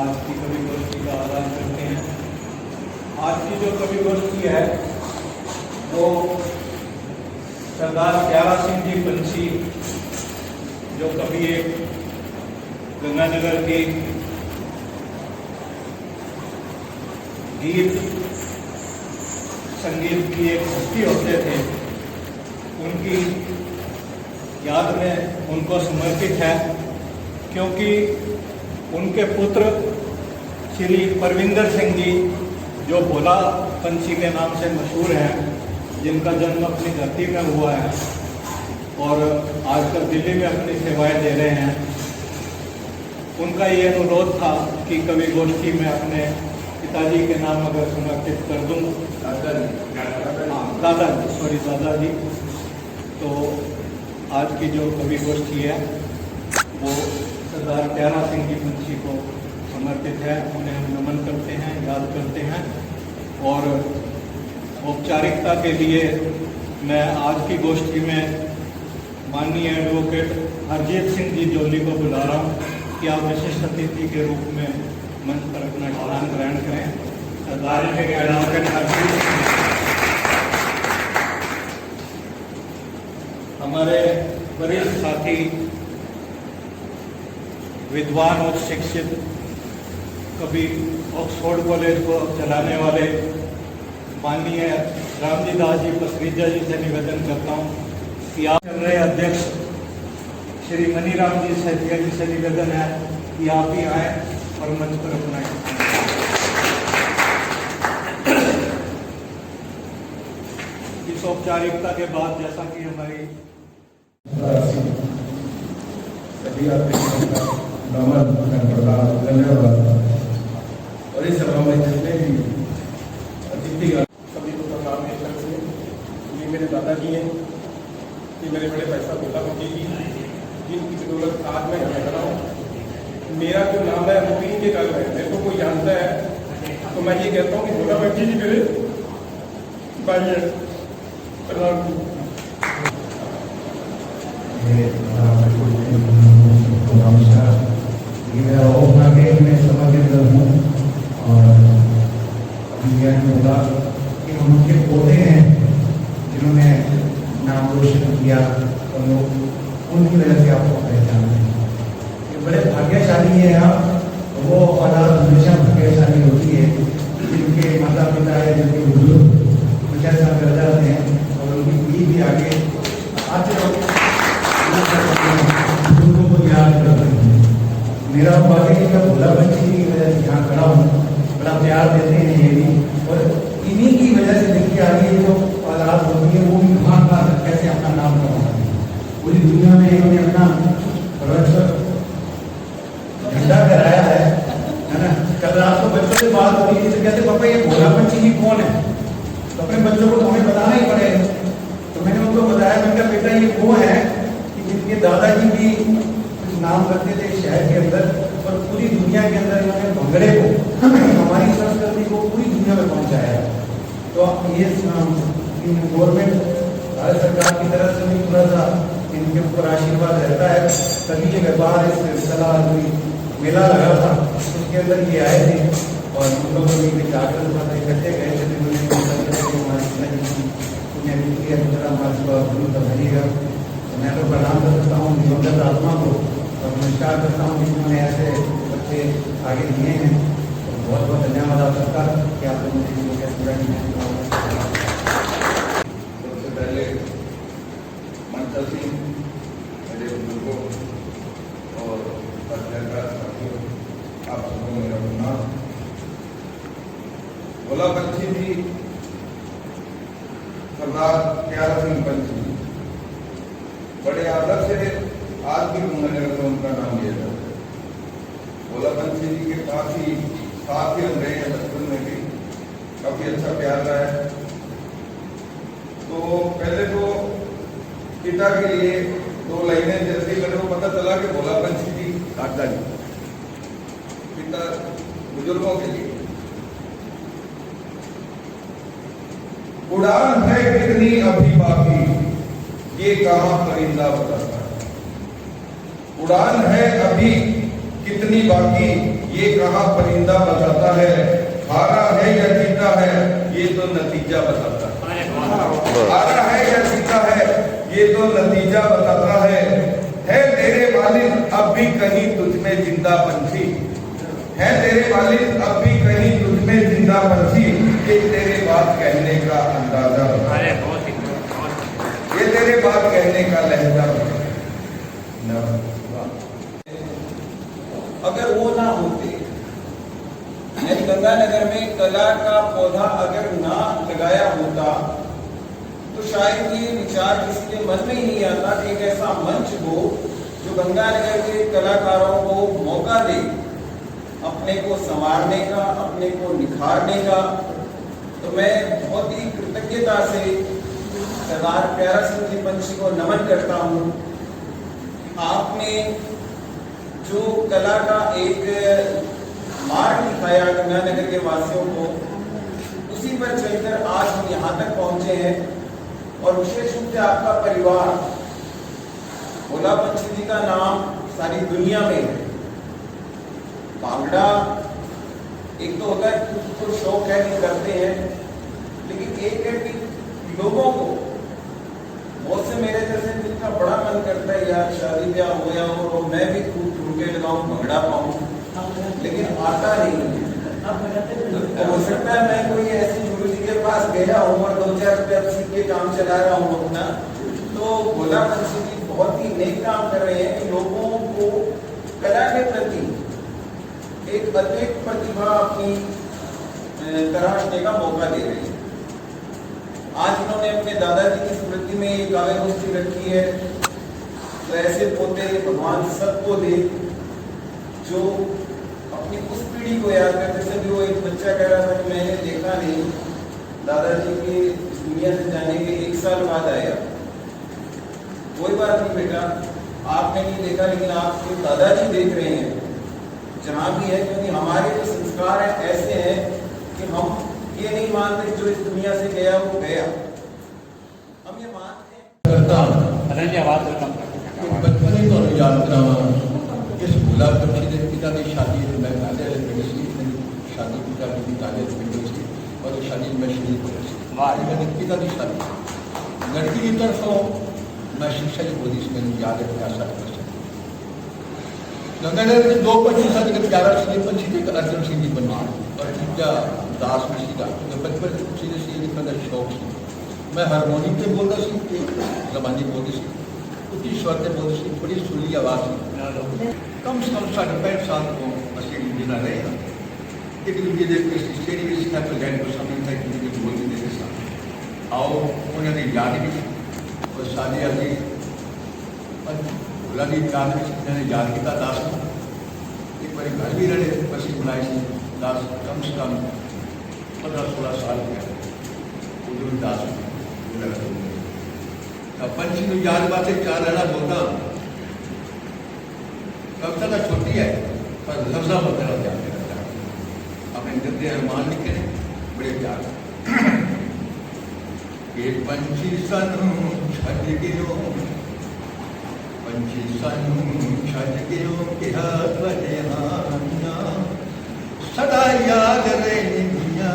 आज की कवि गोष्ठी का आगाज करते हैं। आज की जो कवि गोष्ठी है वो सरदार प्यारा सिंह जी पंछी, जो कभी एक गंगानगर की गीत संगीत की एक हस्ती होते थे, उनकी याद में उनको समर्पित है, क्योंकि उनके पुत्र श्री परविंदर सिंह जी, जो भोला पंछी के नाम से मशहूर हैं, जिनका जन्म अपनी धरती में हुआ है और आजकल दिल्ली में अपनी सेवाएं दे रहे हैं, उनका ये अनुरोध था कि कवि गोष्ठी में अपने पिताजी के नाम अगर समर्पित कर दूं, दादाजी। तो आज की जो कवि गोष्ठी है वो सरदार प्यारा सिंह जी पंछी को समर्पित है। उन्हें हम नमन करते हैं, याद करते हैं। और औपचारिकता के लिए मैं आज की गोष्ठी में माननीय एडवोकेट हरजीत सिंह जी जोली को बुला रहा हूँ कि आप विशिष्ट अतिथि के रूप में मंच पर अपना स्थान ग्रहण करें। सरदार एडवोकेट हरजीत सिंह, हमारे वरिष्ठ साथी, विद्वान और शिक्षित, कभी ऑक्सफोर्ड कॉलेज को चलाने वाले माननीय रामजी दास जी पसरीजा जी से निवेदन करता हूँ कि आप चल रहे अध्यक्ष श्री मनीराम जी सैथिया जी से निवेदन है कि आप ही आए और मंच पर अपना इस औपचारिकता के बाद, जैसा कि हमारी धन्यवाद। और इस सभा में जितने भी अतिथि सभी को प्रणाम है। ये मेरे दादाजी हैं, ये मेरे बड़े पैसा भोला पंछी जी, जिनकी बदौलत आज मैं यहाँ खड़ा हूँ। मेरा जो नाम है वो भी इनके घर में, मेरे को कोई जानता है तो मैं ये कहता हूँ कि भोला पंछी जी मेरे भाई है। प्रणाम। मैं समर्पित हूँ और होगा कि हम उनके पोते हैं जिन्होंने नाम रोशन किया और लोग उनकी वजह से आपको पहचानते हैं। ये बड़े भाग्यशाली है आप, वो औलाद हमेशा भाग्यशाली होती है जिनके माता पिता है, जिनके बुजुर्ग कुछ ऐसा कर जाते हैं और उनकी पीढ़ी भी आगे आते बुजुर्गों को याद कर रहे हैं। मेरा भाग्य है कि भोला पंछी की वजह से यहाँ खड़ा हूँ, बड़ा प्यार देते हैं ये भी, और इन्हीं की वजह से देखिए आगे जो औलाद होती है वो भी कहाँ कहाँ कैसे अपना नाम कमाते हैं। पूरी दुनिया में इन्होंने अपना झंडा कराया है ना। कल रात को बच्चों से बात हो रही थी तो कहते पापा ये भोला पंछी जी कौन है, तो अपने बच्चों को तो हमें बताना ही पड़ेगा। तो मैंने उनको बताया, मैंने कहा बेटा ये वो है कि जिनके दादाजी भी नाम करते थे शहर के अंदर और पूरी दुनिया के अंदर इन्होंने भंगड़े को, हमारी संस्कृति को पूरी दुनिया में पहुंचाया। तो ये गवर्नमेंट भारत सरकार की तरफ से भी थोड़ा सा इनके ऊपर आशीर्वाद रहता है। सभी जगह बाहर इस सलाह मेला लगा था, उसके अंदर ये आए थे और हम लोगों ने जागरण इकट्ठे गए थे। मैं तो प्रणाम करता हूँ दिवंगत आत्मा को और नमस्कार करता हूँ जिन्होंने ऐसे बच्चे आगे दिए हैं। तो बहुत बहुत धन्यवाद आप सबका कि आप लोगों ने पूरा किया। सबसे पहले मंचल सिंह, मेरे बुजुर्गों और पत्रकार साथियों, आप सबको मेरा प्रणाम। भोला पंछी जी सरदार प्यारा सिंह पंछी बड़े आदर से आज भी गंगानगर में उनका नाम लिया जाता है। भोला पंछी जी के पास ही साथ ही हम रहे हैं, बचपन में भी काफी अच्छा प्यार रहा है। तो पहले तो पिता के लिए दो लाइनें, जैसे मेरे को पता चला कि भोला पंछी जी दादाजी, पिता बुजुर्गों के लिए उड़ान है कितनी अभी बाकी, ये कहां परिंदा बताता है। उड़ान है अभी कितनी बाकी ये कहाँ परिंदा बताता है, हारा है या जीता है ये तो नतीजा बताता है। हारा है या जीता है ये तो नतीजा बताता है तेरे वालिद अब भी कहीं तुझ में जिंदा पंछी, है तेरे वालिद अब भी कहीं तुझ में जिंदा पंछी, ये तेरे बात कहने का अंदाजा, ये तेरे बात कहने का लहजा। अगर वो ना होते, यानी गंगानगर में कला का पौधा अगर ना लगाया होता तो शायद ये विचार किसी के मन में ही नहीं आता कि एक ऐसा मंच हो जो गंगानगर के कलाकारों को मौका दे अपने को संवारने का, अपने को निखारने का। तो मैं बहुत ही कृतज्ञता से सरदार प्यारा सिंह जी पंछी को नमन करता हूँ। आपने जो कला का एक मार्ग दिखाया गंगानगर के वासियों को, उसी पर चलकर आज हम यहाँ तक पहुंचे हैं। और विशेष रूप से आपका परिवार, भोला पंछी जी का नाम सारी दुनिया में है। भांगड़ा एक तो होता है खुद को शौक है कि करते हैं, लेकिन एक है कि लोगों को, बहुत से मेरे जैसे जिनका बड़ा मन करता है यार शादी ब्याह हो गया हो और मैं भी खूब ठुमके लगाऊं, भंगड़ा पाऊं, लेकिन आता नहीं। तो हो सकता है मैं कोई ऐसी गुरु जी के पास गया हूँ और 2-4 रुपया सीख के काम चला रहा हूँ अपना। तो भोला पंछी जी बहुत ही नेक काम कर रहे हैं कि लोगों को कला के प्रति एक अतिरिक्त प्रतिभा अपनी तराशने का मौका दे रहे हैं। आज इन्होंने अपने दादाजी की स्मृति में एक काव्य गोष्ठी रखी है। तो ऐसे पोते भगवान सबको दे जो अपनी उस पीढ़ी को याद करते। जैसे भी वो एक बच्चा कह रहा था कि मैंने देखा नहीं, दादाजी के इस दुनिया से जाने के 1 साल बाद आया। कोई बात नहीं बेटा, आपने नहीं देखा लेकिन आपके दादाजी देख रहे हैं जहाँ भी है, क्योंकि हमारे जो संस्कार हैं ऐसे हैं कि हम ये नहीं मानते जो इस दुनिया से गया वो गया, हम ये मानते हैं। बचपन ही तो याद करावा इस भोला पंछी के पिता की शादी मैं गाले पिंड सी, शादी पिता की गाले पिंड सी और शादी में शरीक हो मेरे पिता की शादी लड़की की तरफों मैं शिक्षा की बोली से मैंने याद है प्यासा कर सकता। गंगानगर में 2 पंछी था, लेकिन प्यारा सिंह पंछी थे, अर्जुन सिंह जी पंछी और तीजा दास मसीह का। बचपन सीधे सीधे का शौक से मैं हारमोनियम पे बोलता सी, जबानी बोलती सी, उसी स्वर पे बोलती सी, थोड़ी सुरीली आवाज़ थी। कम से कम 65 साल को मसीह जिना रहेगा। एक दूसरे देखते स्टेडी भी सीखा तो लैंड को समझ था कि बोलते देते साथ आओ उन्होंने याद भी और शादी आदि भोला जी याद भी उन्होंने याद किया दास एक बार घर भी रहे मसीह बुलाई सी दास कम से कम 15-16 साल के उधर दास पंछी में याद बातें क्या रहना बोलता कविता का छोटी है पर लफ्जा बदला जाते रहता है। अपने गद्दे अरमान लिखे बड़े प्यार एक पंछी सन छज गिरो, पंछी सन छज गिरो के हाथ बजे हानिया सदा याद रहनिया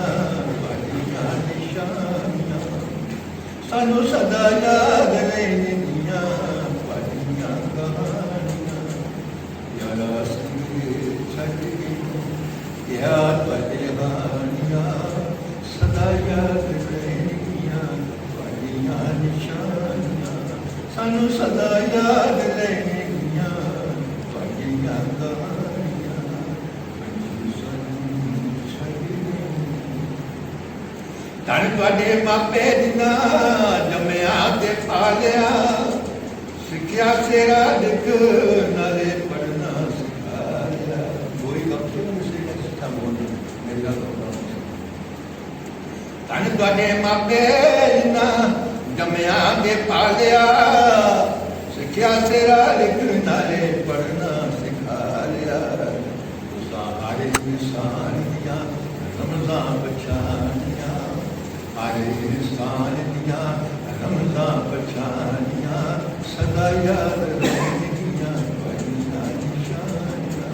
वालिया निशानिया सानू सदा याद रहनिया वालिया कहानिया यारा संगे छज गिरो के हाथ बजे हानिया सदा याद रहनिया वालिया निशानिया सानू सदा याद रहनिया वालिया कहानिया धन तुहाडे मापे जिन्ना जम्मिया ते पालिया सिक्ख्या सेरा लिख नाले पढ़ना सिखाया कोई कपड़े मुझसे सिखा बोल मेरा धन तुहाडे मापे जिन्ना जम्मिया ते पालिया सिक्ख्या सेरा लिख नाले पढ़ना सिखाया तुसां हर इंसान दियां रमज़ां पछानियां हर इंसान दिया रमज़ा पछानियां सदा याद रहनियां वालिया निशानियां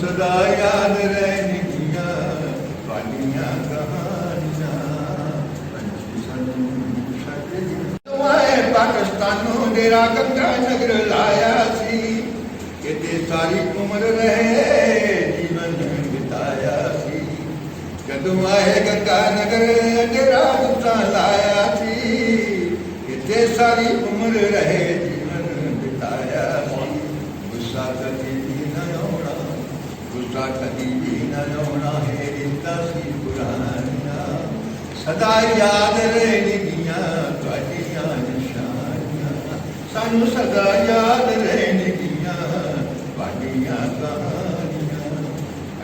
सदा याद रहनगियां वालियां कहानियां दुआएं पाकिस्तानों डेरा गंगा नगर लाया सी कि सारी उम्र रहे जीवन बिताया सी कदों आए गंगा नगर डेरा गंगा लाया सी कि सारी उम्र रहे जीवन बिताया सी गुस्सा कभी भी न होना गुस्सा कभी भी न होना है रिश्ता सी पुरानियां सदा याद रहनगियां तुहाडियां निशानियां सानू सदा याद रहनगियां तुहाडियां कहानियां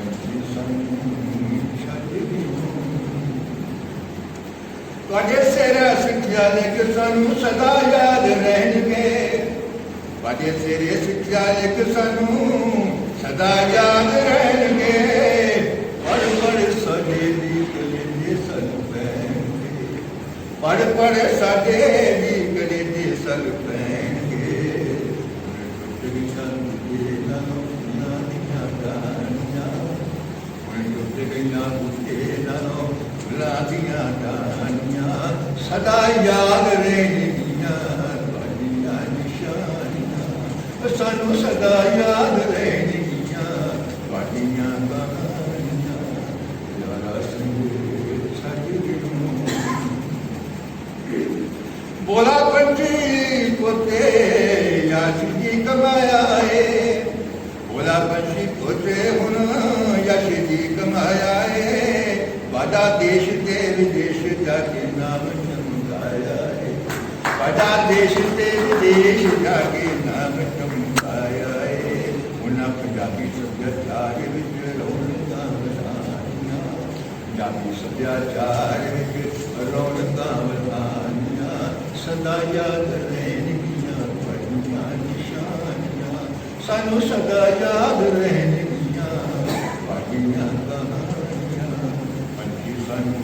अंजी सानू छड्ड दिओ तुहाडे सिर सिੱਖਿਆ लेके सानू सदा याद रहणगे तुहाडे सिर सिੱਖਿਆ लेके सानू सदा याद रहणगे पढ़ पढ़ साडे दी कलेजे सल पैणगे पढ़ पढ़ साडे दी कलेजे सल पैणगे टुट गईयां बुझे नालों नानियां कहानियां टुट गईयां बुझे नालों लादियां कहानियां सदा याद रहनगियां तुहाडियां निशानियां सानू सदा याद रहनगियां तुहाडियां कहानियां यारा संगे छड्ड दिओ बोला पंछी पोते यश जी कमाया है बोला पंछी पोते हुन यश जी कमाया है वादा देश ते विदेश जाके नाम चमकाया है वादा देश ते विदेश जाके नाम चमकाया है उन्हां पंजाबी सभ्याचार विच रौनकां वधाईयां पंजाबी सभ्याचार विच रौनकां वधाईयां सदा याद रहनगियां तुहाडियां निशानियां सानू सदा याद रहनगियां तुहाडियां कहानियां अंजी सानू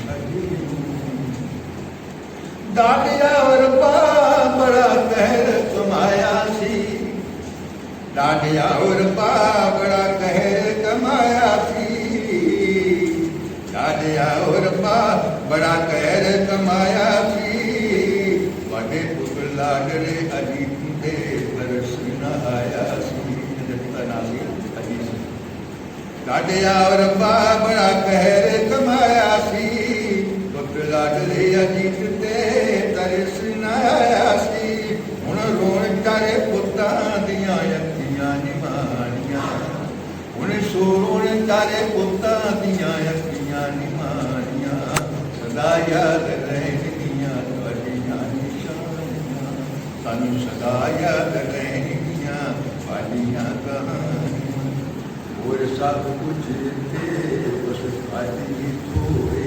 छड्ड दिओ डाडिया और बड़ा कहर कमाया सी डाडिया और बड़ा कहर कमाया सी डाडिया और बड़ा कहर कमाया सी वाडे पुत्र लाडरे अजीत दे तरस न आया सी जगता नासी अजीत डाडिया और बड़ा कहर कमाया सी पुत्र लाडरे अजीत दे तरस न आया सी हुण रोण चारे पुत्तां दियां अखियां निमाणियां हुण सोण चारे पुत्तां दियां अखियां निमाणियां सदा याद रहनगियां तुहाडियां निशानियां सानू सदा याद रहनगियां तुहाडियां कहानियां और सब कुछ थे बस तुहाडी थोड़े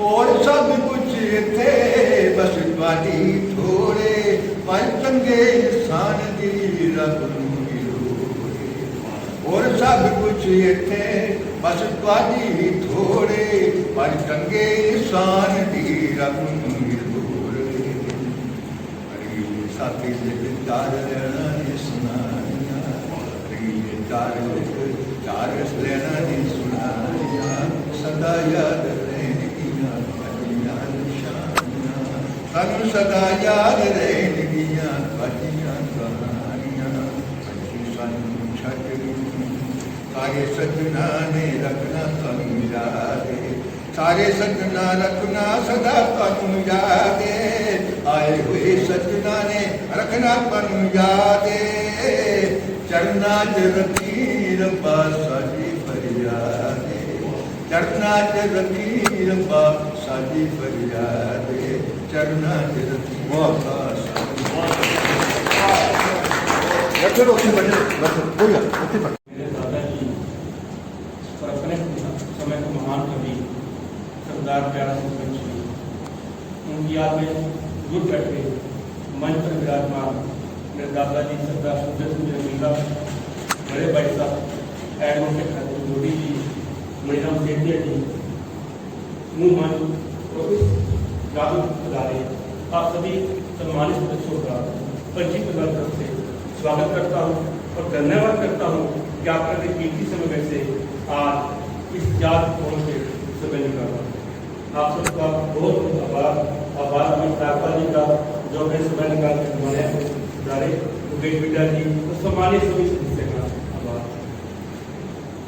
और सब कुछ थे बस तुहाडी थोड़े पर चंगे इंसान दी रब नूं लोड़े और सब कुछ थे बस तुहाडी थोड़े पर चंगे इंसान दी रब नूं लोड़े अरे साथी दे चार लेना नी सुनानियां अरे चार लेना नी सुनानियां सदा याद रहनगियां तुहाडियां निशानियां सानू सदा याद रहनगियां तुहाडियां कहानियां अंजी सानू छड्ड दिओ सारे सजना ने रखना तुहानू याद सारे सजना रखना सदा तुहानू याद आए हुए सजना ने रखना तुहानू याद चरना च रखी रब्बा साडी फरियाद चरना च रखी रब्बा साडी फरियाद चरना च रखी रब्बा बैठो रोटी बैठो बैठो कोई रोटी बैठो मेरे दादाजी और अपने समय के महान कवि सरदार प्यारा सिंह पंछी उनकी याद में दूर बैठे मंच पर विराजमान मेरे दादाजी सरदार सुखदेव सिंह जमीला बड़े भाई साहब एडवोकेट खातिर जोड़ी जी मणिराम सेठिया जी मुँह मंच और राहुल खिलाड़ी आप सभी सम्मानित सदस्यों का पंछी परिवार तरफ से स्वागत करता हूँ और धन्यवाद करता हूँ ज्ञापन के कीमती समय में से आज इस याद फोन से समय निकाला। आप सबका बहुत आभार अमित रायपाल जी का जो हमें समय निकाल के हमारे जारे मुकेश बिटा जी तो सम्मानित सभी सदस्य का आभार।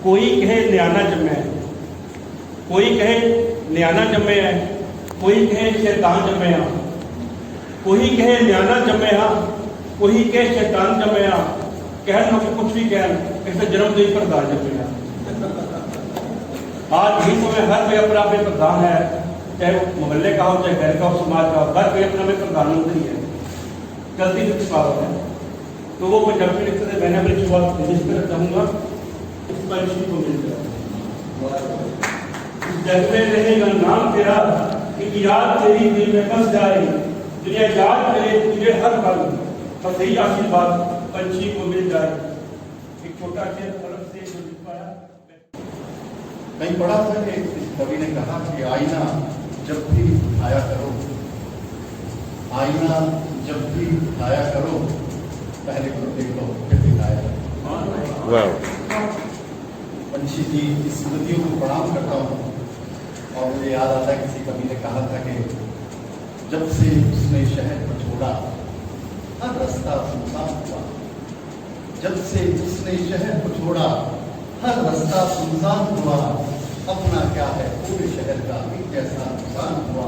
कोई कहे न्याना जमे, कोई कहे न्याना जमे है, कोई कहे शैतान जमे है, कोई कहे न्याना जमे है, कोई कहे शैतान जमे है, कह लो कि कुछ भी कह ऐसे जन्मदिन पर दान जमे है। आज भी समय हर कोई अपना अपने प्रधान है, चाहे मोहल्ले का हो, चाहे घर का हो, समाज का हो, हर कोई अपना में प्रधानमंत्री है, गलती से बात है। तो वो पंजाबी लिखते थे, मैंने अपनी शुरुआत इंग्लिश में चाहूँगा, इस पंछी को मिल जाए जग में रहेगा नाम तेरा, एक याद तेरी दिल में बस जाए, दुनिया याद करे तुझे हर पल, बस यही आशीर्वाद पंछी को मिल जाए। एक छोटा से कलम से जो लिख पाया। कहीं पढ़ा था कि इस कवि ने कहा कि आईना जब भी उठाया करो, आईना जब भी उठाया करो, पहले तो देखो फिर दिखाया करो। पंछी की स्मृतियों को प्रणाम करता हूँ और मुझे याद आता है किसी कवि ने कहा था कि जब से उसने शहर को छोड़ा हर रास्ता सुनसान हुआ, जब से उसने शहर को छोड़ा हर रास्ता सुनसान हुआ, अपना क्या है पूरे शहर का भी कैसा नुकसान हुआ,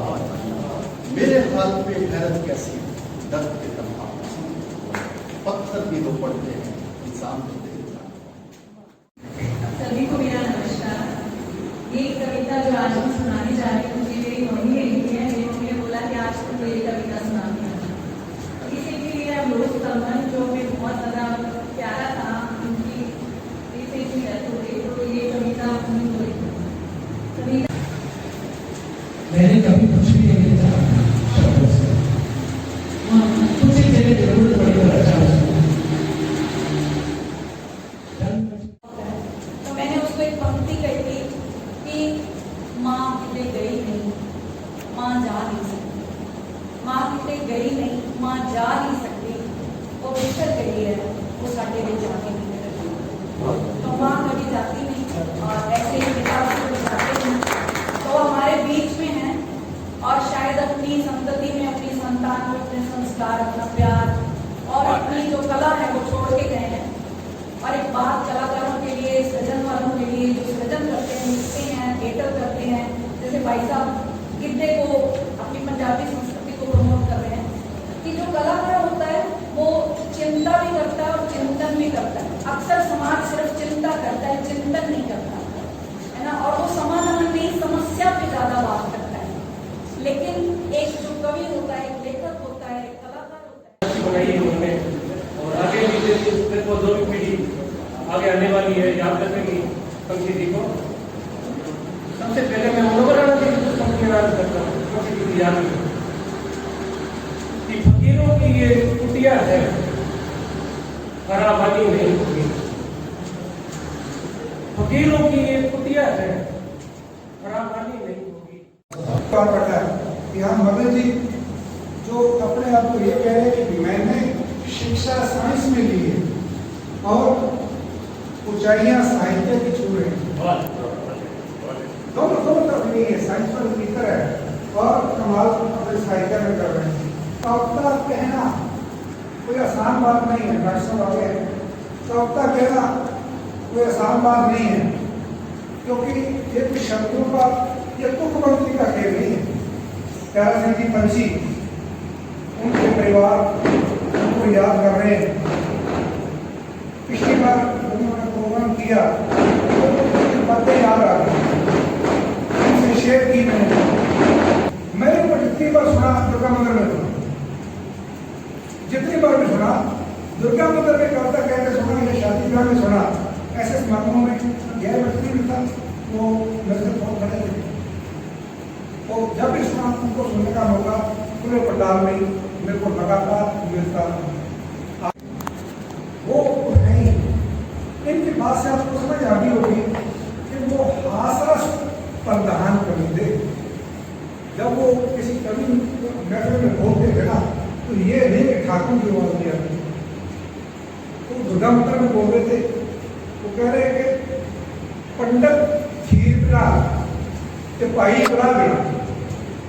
मेरे हाल पे हैरत कैसी दर्द के तन्हा, पत्थर भी दो पड़ते हैं इंसान को देखता। सभी को मेरा नमस्कार। ये कविता जो आज हम सुनाने जा रहे हैं, मुझे मेरी मम्मी ने लिखी है। मेरी मम्मी ने बोला कि आज तुम मेरी कविता सुनानी है। इसी के लिए रोज सलमान जो हमें बहुत ज़्यादा प्यारा था, उनकी रिसेंटली डेथ हो गई, तो ये कविता उन्हीं को लिखी। कविता मैंने कभी कुछ भी नहीं कहा शब्दों से, कुछ ही देने जरूरत पड़ी है अच्छा। तो मैंने उसको एक पंक्ति कही थी कि माँ कितने गई नहीं, माँ जा नहीं सकती, माँ कितने गई नहीं, माँ जा नहीं सकती, वो बिछड़ गई है, वो साढ़े में जाके नहीं सकती। तो माँ कभी जाती नहीं और ऐसे ही पिता उसको जाते नहीं, तो हमारे बीच में है और शायद अपनी संतति में अपनी संतान में अपने संस्कार, अपना प्यार और अपनी जो कला है वो छोड़ के गए हैं। और एक बात कलाकारों के लिए, सृजन वालों के लिए जो सृजन करते हैं, लिखते हैं, थिएटर करते हैं, जैसे भाई साहब गिद्दे को अपनी पंजाबी संस्कृति को प्रमोट कर रहे हैं, कि जो कलाकार होता है वो चिंता भी करता है और चिंतन भी करता है। अक्सर समाज सिर्फ चिंता करता है, चिंतन नहीं करता है ना, और वो समाधान नहीं, समस्या पे ज्यादा बात करता है। लेकिन एक जो कवि होता है, एक लेखक होता है, एक कलाकार होता है, बनाई उन्होंने और आगे भी जो पीढ़ी आगे आने वाली है याद रखेगी पंछी जी को। सबसे पहले मैं मनोवरण की पंक्ति याद करता हूँ, पंछी जी याद कि फकीरों की ये कुटिया है, खराबानी नहीं होगी। फकीरों की ये कुटिया है, खराबानी नहीं होगी। और पता है कि हम मदन जी जो अपने आप को ये कह रहे हैं कि मैंने शिक्षा साइंस में ली है और ऊंचाइयां साहित्य की छू रहे हैं, दोनों तरफ नहीं है, साइंस पर भीतर है और कमाल अपने साहित्य में कर रहे हैं। कविता कहना कोई आसान बात नहीं है, डॉक्टर साहब आ गए। कविता कहना कोई आसान बात नहीं है, क्योंकि ये कुछ शब्दों का, ये तुकबंदी का खेल नहीं है। प्यारा सिंह जी पंछी, उनके परिवार उनको याद कर रहे हैं। पिछली बार उन्होंने प्रोग्राम किया तो बातें याद आ गई, उनसे शेयर की मैंने वो जितनी बार सुना दुर्गा मंदिर में सुना, जितनी बार भी सुना दुर्गा मंदिर में कविता कहते सुना या शादी ब्याह में सुना, ऐसे समागमों में गैर व्यक्ति भी था वो मेरे से बहुत खड़े थे। तो जब भी सुना उनको सुनने का मौका पूरे पंडाल में मेरे को लगातार मिलता। वो नहीं, इनकी बात से आपको समझ आ गई होगी कि वो हासरस प्रधान कवि थे। जब वो किसी कवि महफिल में बोलते थे ना, तो ये नहीं कि ठाकुर की आवाज नहीं आती, वो दुर्गा मंदिर में बोल रहे थे, वो कह रहे हैं कि पंडित खीर बिना ते भाई कड़ा बिना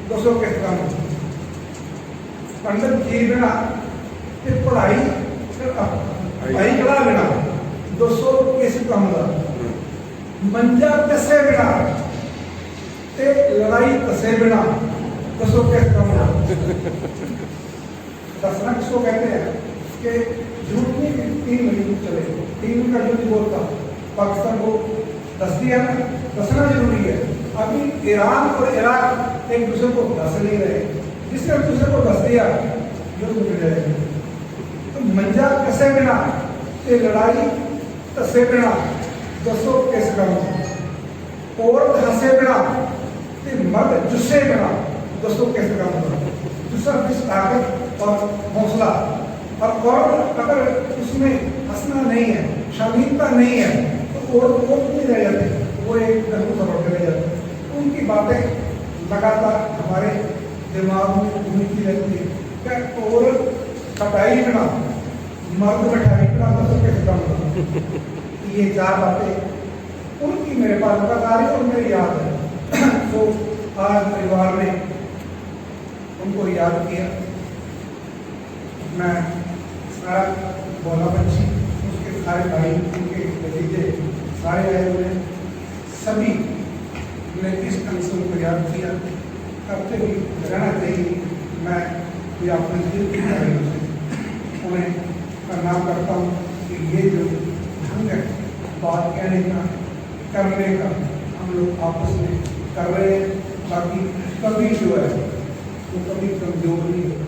दसो किस काम दा? पंडित खीर बिना ते पढ़ाई भाई कड़ा बिना दसो किस काम दा? मंजा कसे बिना ते लड़ाई कसे बिना दसो किस काम दा? दसना किसको कहते हैं कि जरूरत नहीं कि 3 महीने चले, 3 महीने का युद्ध बोलता पाकिस्तान को दस दिया ना, दसना जरूरी है। अभी ईरान और इराक एक दूसरे को दस नहीं रहे, जिसने एक दूसरे को दस दिया युद्ध मिल जाएगा। तो मंजा कसे बिना ते लड़ाई तसे बिना दसो किस काम? औरत हंसे बिना ते मर्द जुस्से बिना दसो किस काम? दूसरा किस ताकत और हौसला, और औरत अगर उसमें हंसना नहीं है, शालीनता नहीं है, तो औरत नहीं रह जाती, वो एक गलत सफर रह जाती। उनकी बातें लगातार हमारे दिमाग में घूमती रहती है। क्या औरत कटाई बिना मर्द बैठाई बिना दसो कैसे काम? ये 4 बातें उनकी मेरे पास लगातार है और मेरी याद है। तो आज परिवार ने उनको याद किया। मैं सारा बोला बच्ची, उसके सारे भाई, उनके भतीजे सारे आए हुए, सभी ने इस ढंग से उनको याद किया। करते भी रहना चाहिए। मैं भी अपने दिल की उन्हें प्रणाम करता हूँ कि ये जो ढंग है बात कहने का, करने का, हम लोग आपस में कर रहे हैं। बाकी कभी जो है वो कभी कमजोर नहीं होता।